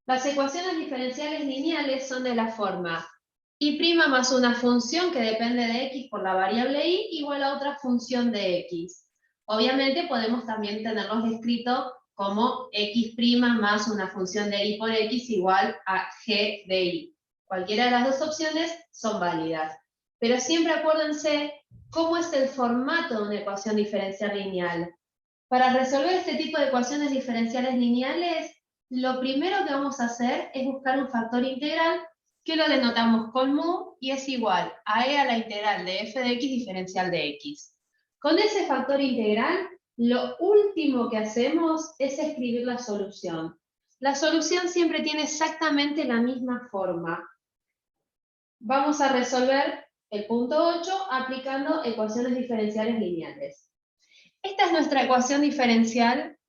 Las ecuaciones diferenciales lineales son de la forma y' más una función que depende de x por la variable y igual a otra función de x. Obviamente podemos también tenerlos escritos como x' más una función de y por x igual a g de y. Cualquiera de las dos opciones son válidas. Pero siempre acuérdense cómo es el formato de una ecuación diferencial lineal. Para resolver este tipo de ecuaciones diferenciales lineales, lo primero que vamos a hacer es buscar un factor integral que lo denotamos con mu y es igual a e a la integral de f de x diferencial de x. Con ese factor integral, lo último que hacemos es escribir la solución. La solución siempre tiene exactamente la misma forma. Vamos a resolver el punto 8 aplicando ecuaciones diferenciales lineales. Esta es nuestra ecuación diferencial,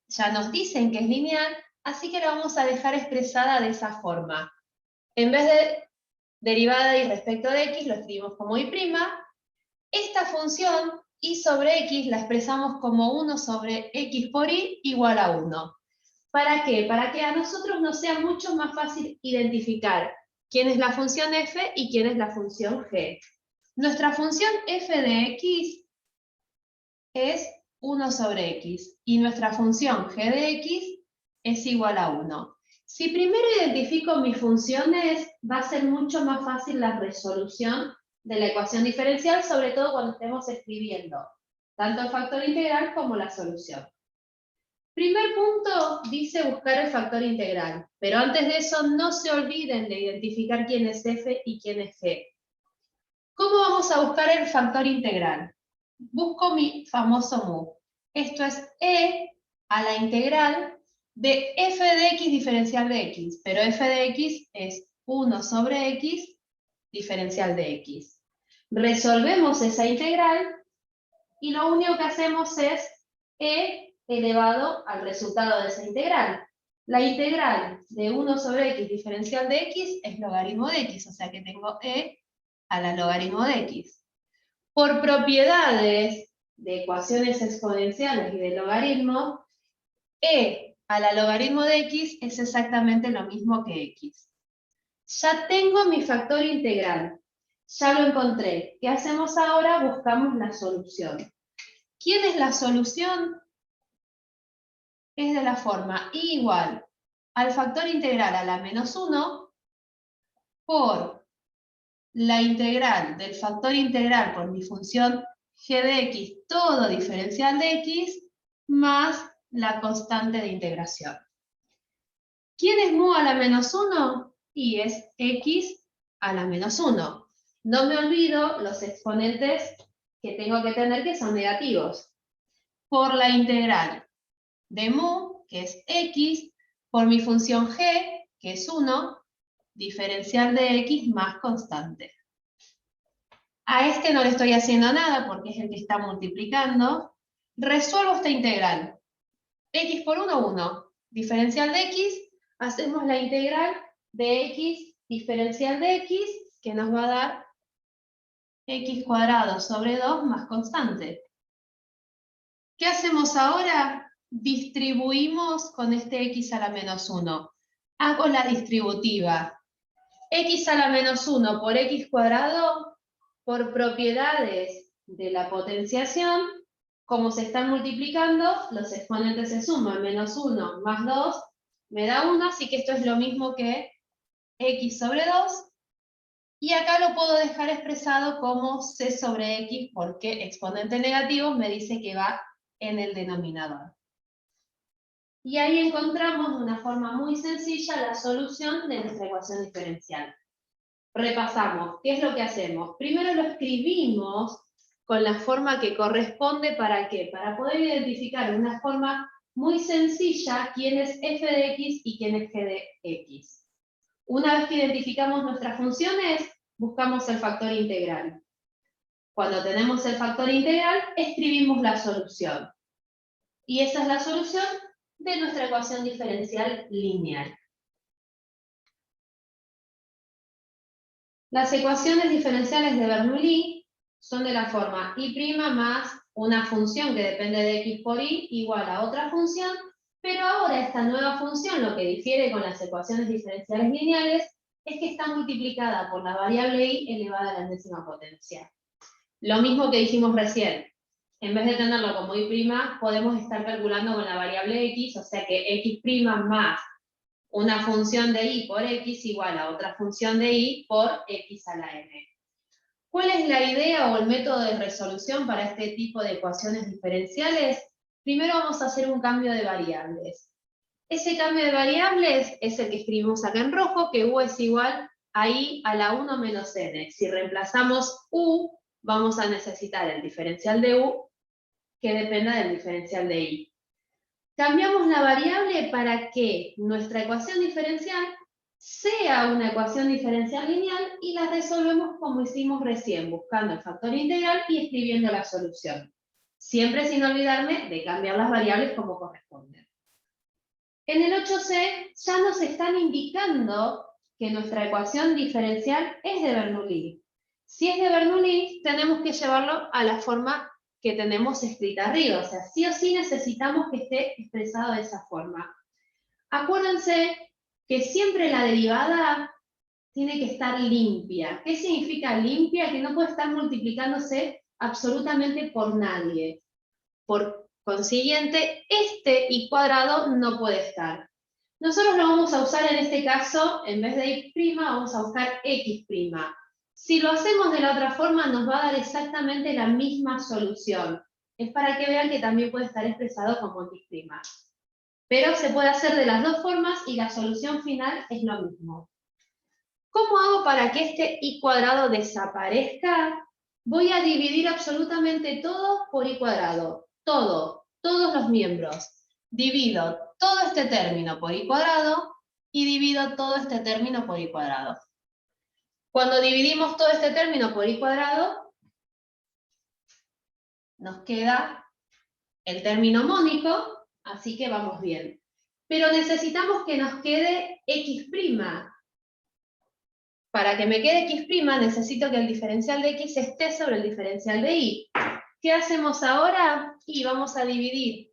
ya nos dicen que es lineal, así que la vamos a dejar expresada de esa forma. En vez de derivada de y respecto de x, lo escribimos como y'. Esta función y sobre x la expresamos como 1 sobre x por y igual a 1. ¿Para qué? Para que a nosotros nos sea mucho más fácil identificar quién es la función f y quién es la función g. Nuestra función f de x es 1 sobre x y nuestra función g de x es igual a 1. Si primero identifico mis funciones, va a ser mucho más fácil la resolución de la ecuación diferencial, sobre todo cuando estemos escribiendo tanto el factor integral como la solución. Primer punto dice buscar el factor integral, pero antes de eso no se olviden de identificar quién es f y quién es g. ¿Cómo vamos a buscar el factor integral? Busco mi famoso mu. Esto es e a la integral de f de x diferencial de x, pero f de x es 1 sobre x diferencial de x. Resolvemos esa integral y lo único que hacemos es e elevado al resultado de esa integral. La integral de 1 sobre x diferencial de x es logaritmo de x, o sea que tengo e a la logaritmo de x. Por propiedades de ecuaciones exponenciales y de logaritmo, e a la logaritmo de x es exactamente lo mismo que x. Ya tengo mi factor integral, ya lo encontré. ¿Qué hacemos ahora? Buscamos la solución. ¿Quién es la solución? Es de la forma y igual al factor integral a la menos 1 por la integral del factor integral por mi función g de x, todo diferencial de x, más la constante de integración. ¿Quién es mu a la menos 1? Y es x a la menos 1. No me olvido los exponentes que tengo que tener que son negativos. Por la integral de mu, que es x, por mi función g, que es 1, diferencial de x más constante. A este no le estoy haciendo nada porque es el que está multiplicando. Resuelvo esta integral. X por 1, 1. Diferencial de x, hacemos la integral de x diferencial de x, que nos va a dar x cuadrado sobre 2 más constante. ¿Qué hacemos ahora? Distribuimos con este x a la menos 1. Hago la distributiva. X a la menos 1 por x cuadrado, por propiedades de la potenciación, como se están multiplicando, los exponentes se suman. Menos 1 más 2 me da 1, así que esto es lo mismo que x sobre 2. Y acá lo puedo dejar expresado como c sobre x, porque exponente negativo me dice que va en el denominador. Y ahí encontramos de una forma muy sencilla la solución de nuestra ecuación diferencial. Repasamos, ¿qué es lo que hacemos? Primero lo escribimos con la forma que corresponde, ¿para qué? Para poder identificar de una forma muy sencilla quién es f de x y quién es g de x. Una vez que identificamos nuestras funciones, buscamos el factor integral. Cuando tenemos el factor integral, escribimos la solución. Y esa es la solución de nuestra ecuación diferencial lineal. Las ecuaciones diferenciales de Bernoulli son de la forma y' más una función que depende de x por y igual a otra función Pero ahora esta nueva función, lo que difiere con las ecuaciones diferenciales lineales, es que está multiplicada por la variable y elevada a la enésima potencia. Lo mismo que dijimos recién, en vez de tenerlo como y', podemos estar calculando con la variable x, o sea que x' más una función de y por x igual a otra función de y por x a la n. ¿Cuál es la idea o el método de resolución para este tipo de ecuaciones diferenciales? Primero vamos a hacer un cambio de variables. Ese cambio de variables es el que escribimos acá en rojo, que u es igual a i a la 1 menos n. Si reemplazamos u, vamos a necesitar el diferencial de u, que dependa del diferencial de i. Cambiamos la variable para que nuestra ecuación diferencial sea una ecuación diferencial lineal y la resolvemos como hicimos recién, buscando el factor integral y escribiendo la solución. Siempre sin olvidarme de cambiar las variables como corresponde. En el 8C ya nos están indicando que nuestra ecuación diferencial es de Bernoulli. Si es de Bernoulli, tenemos que llevarlo a la forma que tenemos escrita arriba. O sea, sí o sí necesitamos que esté expresado de esa forma. Acuérdense que siempre la derivada tiene que estar limpia. ¿Qué significa limpia? Que no puede estar multiplicándose absolutamente por nadie. Por consiguiente, este y cuadrado no puede estar. Nosotros lo vamos a usar en este caso, en vez de y', vamos a buscar x'. Si lo hacemos de la otra forma, nos va a dar exactamente la misma solución. Es para que vean que también puede estar expresado como x'. Pero se puede hacer de las dos formas y la solución final es lo mismo. ¿Cómo hago para que este y cuadrado desaparezca? Voy a dividir absolutamente todo por y cuadrado. Todo, todos los miembros. Divido todo este término por y cuadrado y divido todo este término por y cuadrado. Cuando dividimos todo este término por y cuadrado, nos queda el término mónico, así que vamos bien. Pero necesitamos que nos quede x'. Para que me quede x', necesito que el diferencial de x esté sobre el diferencial de y. ¿Qué hacemos ahora? Y vamos a dividir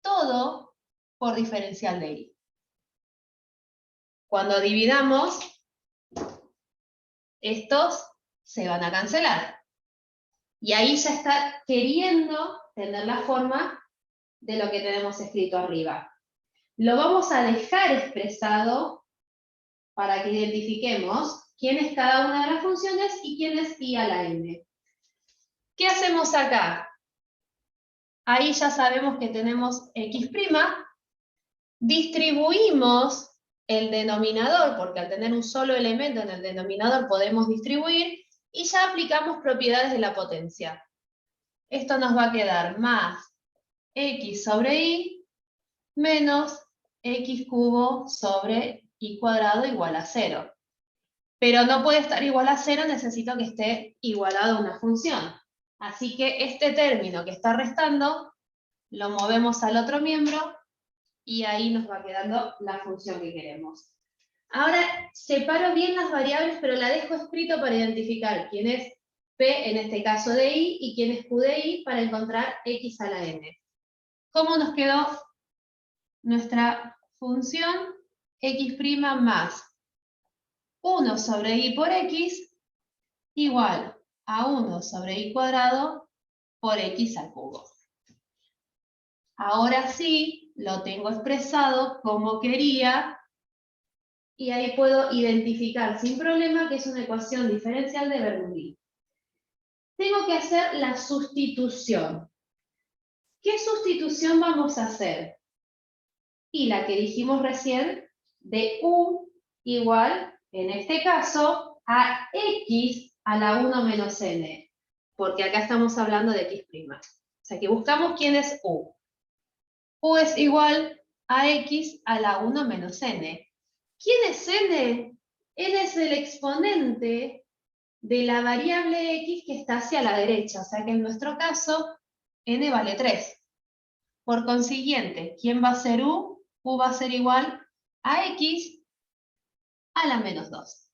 todo por diferencial de y. Cuando dividamos, estos se van a cancelar. Y ahí ya está queriendo tener la forma de lo que tenemos escrito arriba. Lo vamos a dejar expresado para que identifiquemos quién es cada una de las funciones y quién es i a la n. ¿Qué hacemos acá? Ahí ya sabemos que tenemos x', distribuimos el denominador, porque al tener un solo elemento en el denominador podemos distribuir, y ya aplicamos propiedades de la potencia. Esto nos va a quedar más x sobre y menos x cubo sobre y cuadrado igual a 0. Pero no puede estar igual a 0, necesito que esté igualado a una función. Así que este término que está restando, lo movemos al otro miembro, y ahí nos va quedando la función que queremos. Ahora separo bien las variables, pero la dejo escrito para identificar quién es p, en este caso de i, y quién es q de i, para encontrar x a la n. ¿Cómo nos quedó nuestra función? X' más 1 sobre i por x igual a 1 sobre i cuadrado por x al cubo. Ahora sí, lo tengo expresado como quería, y ahí puedo identificar sin problema que es una ecuación diferencial de Bernoulli. Tengo que hacer la sustitución. ¿Qué sustitución vamos a hacer? Y la que dijimos recién, de u igual, en este caso, a x a la 1 menos n, porque acá estamos hablando de x'. O sea que buscamos quién es u. U es igual a x a la 1 menos n. ¿Quién es n? N es el exponente de la variable x que está hacia la derecha, o sea que en nuestro caso, n vale 3. Por consiguiente, ¿quién va a ser u? U va a ser igual a x a la menos 2.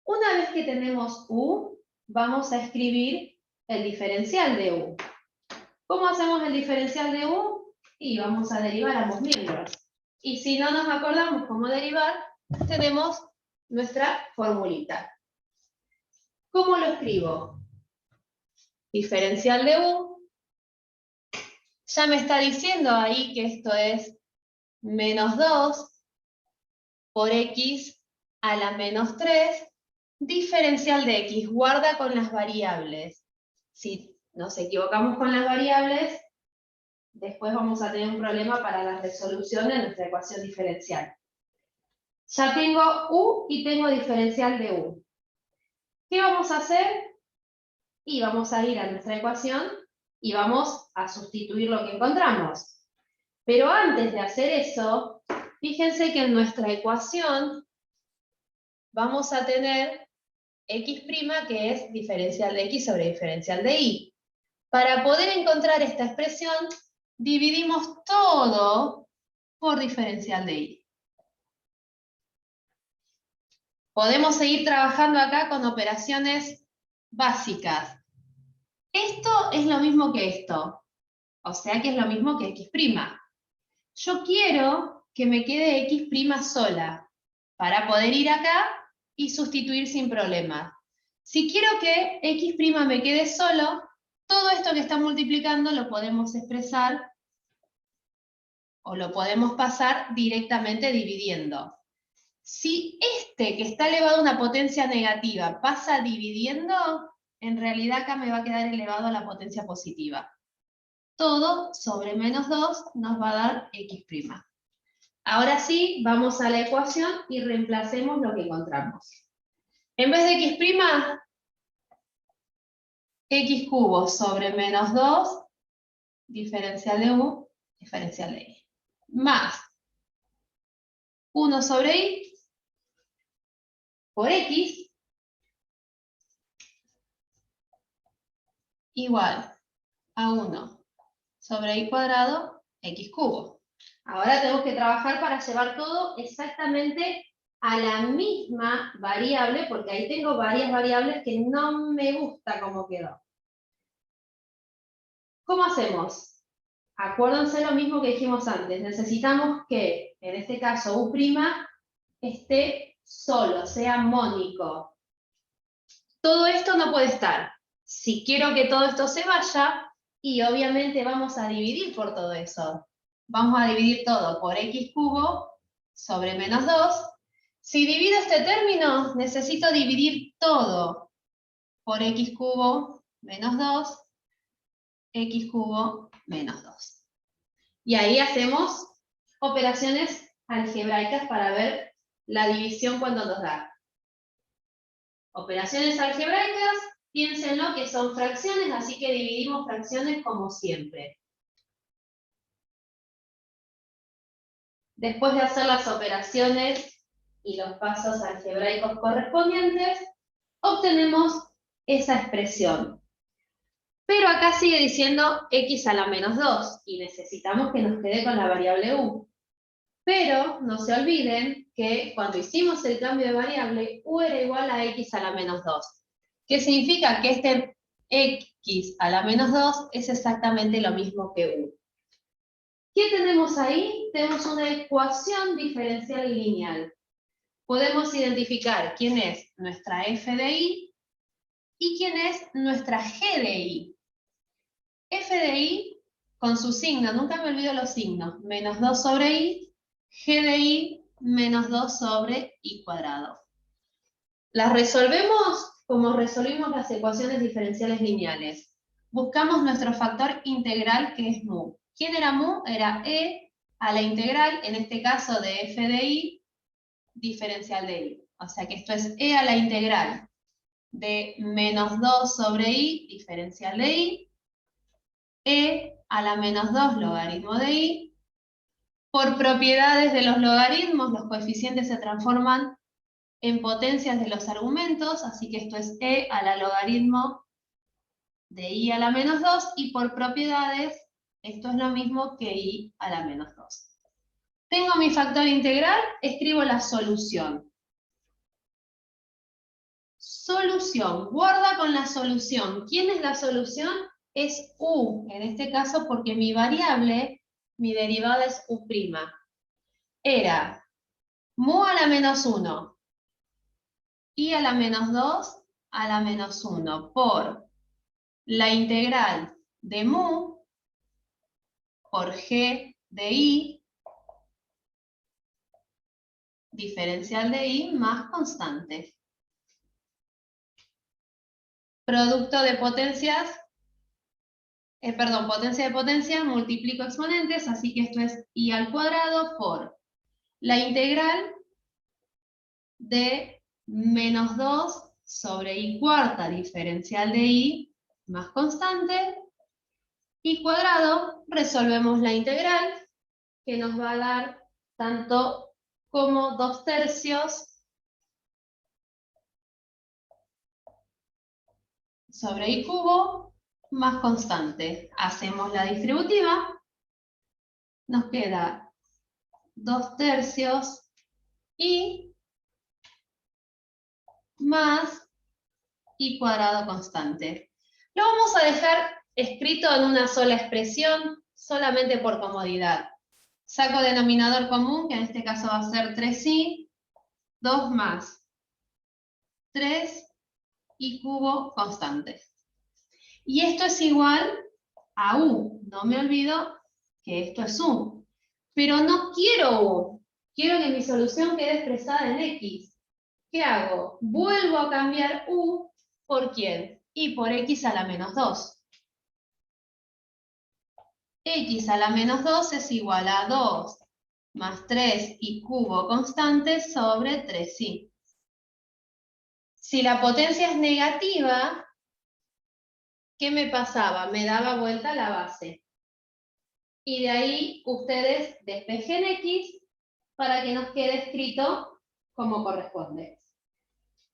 Una vez que tenemos u, vamos a escribir el diferencial de u. ¿Cómo hacemos el diferencial de u? Y vamos a derivar ambos miembros. Y si no nos acordamos cómo derivar, tenemos nuestra formulita. ¿Cómo lo escribo? Diferencial de u. Ya me está diciendo ahí que esto es menos 2 por x a la menos 3. Diferencial de x, guarda con las variables. Si nos equivocamos con las variables, después vamos a tener un problema para la resolución de nuestra ecuación diferencial. Ya tengo u y tengo diferencial de u. ¿Qué vamos a hacer? Y vamos a ir a nuestra ecuación y vamos a sustituir lo que encontramos. Pero antes de hacer eso, fíjense que en nuestra ecuación vamos a tener x' que es diferencial de x sobre diferencial de y. Para poder encontrar esta expresión, dividimos todo por diferencial de y. Podemos seguir trabajando acá con operaciones básicas. Esto es lo mismo que esto, o sea que es lo mismo que x'. Yo quiero que me quede x' sola, para poder ir acá y sustituir sin problema. Si quiero que x' me quede solo, todo esto que está multiplicando lo podemos expresar o lo podemos pasar directamente dividiendo. Si este que está elevado a una potencia negativa pasa dividiendo, en realidad acá me va a quedar elevado a la potencia positiva. Todo sobre menos 2 nos va a dar x'. Ahora sí, vamos a la ecuación y reemplacemos lo que encontramos. En vez de x', x cubo sobre menos 2, diferencial de u, diferencial de y. Más 1 sobre y por x igual a 1 sobre y cuadrado, x cubo. Ahora tenemos que trabajar para llevar todo exactamente a la misma variable, porque ahí tengo varias variables que no me gusta cómo quedó. ¿Cómo hacemos? Acuérdense lo mismo que dijimos antes. Necesitamos que, en este caso, u' esté solo, sea mónico. Todo esto no puede estar. Si quiero que todo esto se vaya, y obviamente vamos a dividir por todo eso. Vamos a dividir todo por x cubo sobre menos 2. Si divido este término, necesito dividir todo por x cubo menos 2, x cubo menos 2. Y ahí hacemos operaciones algebraicas para ver la división cuando nos da. Operaciones algebraicas, piénsenlo que son fracciones, así que dividimos fracciones como siempre. Después de hacer las operaciones y los pasos algebraicos correspondientes, obtenemos esa expresión. Pero acá sigue diciendo x a la menos 2, y necesitamos que nos quede con la variable u. Pero no se olviden que cuando hicimos el cambio de variable, u era igual a x a la menos 2. ¿Qué significa? Que este x a la menos 2 es exactamente lo mismo que u. ¿Qué tenemos ahí? Tenemos una ecuación diferencial lineal. Podemos identificar quién es nuestra f de y quién es nuestra g de y. F de y con su signo, nunca me olvido los signos, menos 2 sobre y, g de y menos 2 sobre y cuadrado. Las resolvemos como resolvimos las ecuaciones diferenciales lineales. Buscamos nuestro factor integral que es mu. ¿Quién era mu? Era e a la integral, en este caso de f de y, diferencial de y. O sea que esto es e a la integral de menos 2 sobre y, diferencial de y, e a la menos 2 logaritmo de y. Por propiedades de los logaritmos, los coeficientes se transforman en potencias de los argumentos, así que esto es e a la logaritmo de y a la menos 2, y por propiedades, esto es lo mismo que y a la menos 2. Tengo mi factor integral, escribo la solución. Solución, guarda con la solución. ¿Quién es la solución? Es u, en este caso porque mi variable mi derivada es u', era mu a la menos 1 y a la menos 2 a la menos 1 por la integral de mu por g de i, diferencial de i más constante. Producto de potencias, potencia de potencia, multiplico exponentes, así que esto es i al cuadrado por la integral de menos 2 sobre i cuarta, diferencial de i más constante, i cuadrado, resolvemos la integral, que nos va a dar tanto como 2/3 sobre i cubo más constante. Hacemos la distributiva, nos queda 2/3 i más i cuadrado constante. Lo vamos a dejar escrito en una sola expresión, solamente por comodidad. Saco denominador común, que en este caso va a ser 3i, 2 más 3i cubo constante. Y esto es igual a u. No me olvido que esto es u. Pero no quiero u. Quiero que mi solución quede expresada en x. ¿Qué hago? Vuelvo a cambiar u por ¿quién? Y por x a la menos 2. X a la menos 2 es igual a 2 más 3i cubo constante sobre 3i. Si la potencia es negativa, ¿qué me pasaba? Me daba vuelta la base. Y de ahí ustedes despejen x para que nos quede escrito como corresponde.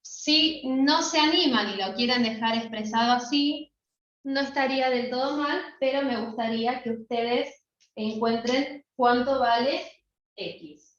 Si no se animan y lo quieren dejar expresado así, no estaría del todo mal, pero me gustaría que ustedes encuentren cuánto vale x.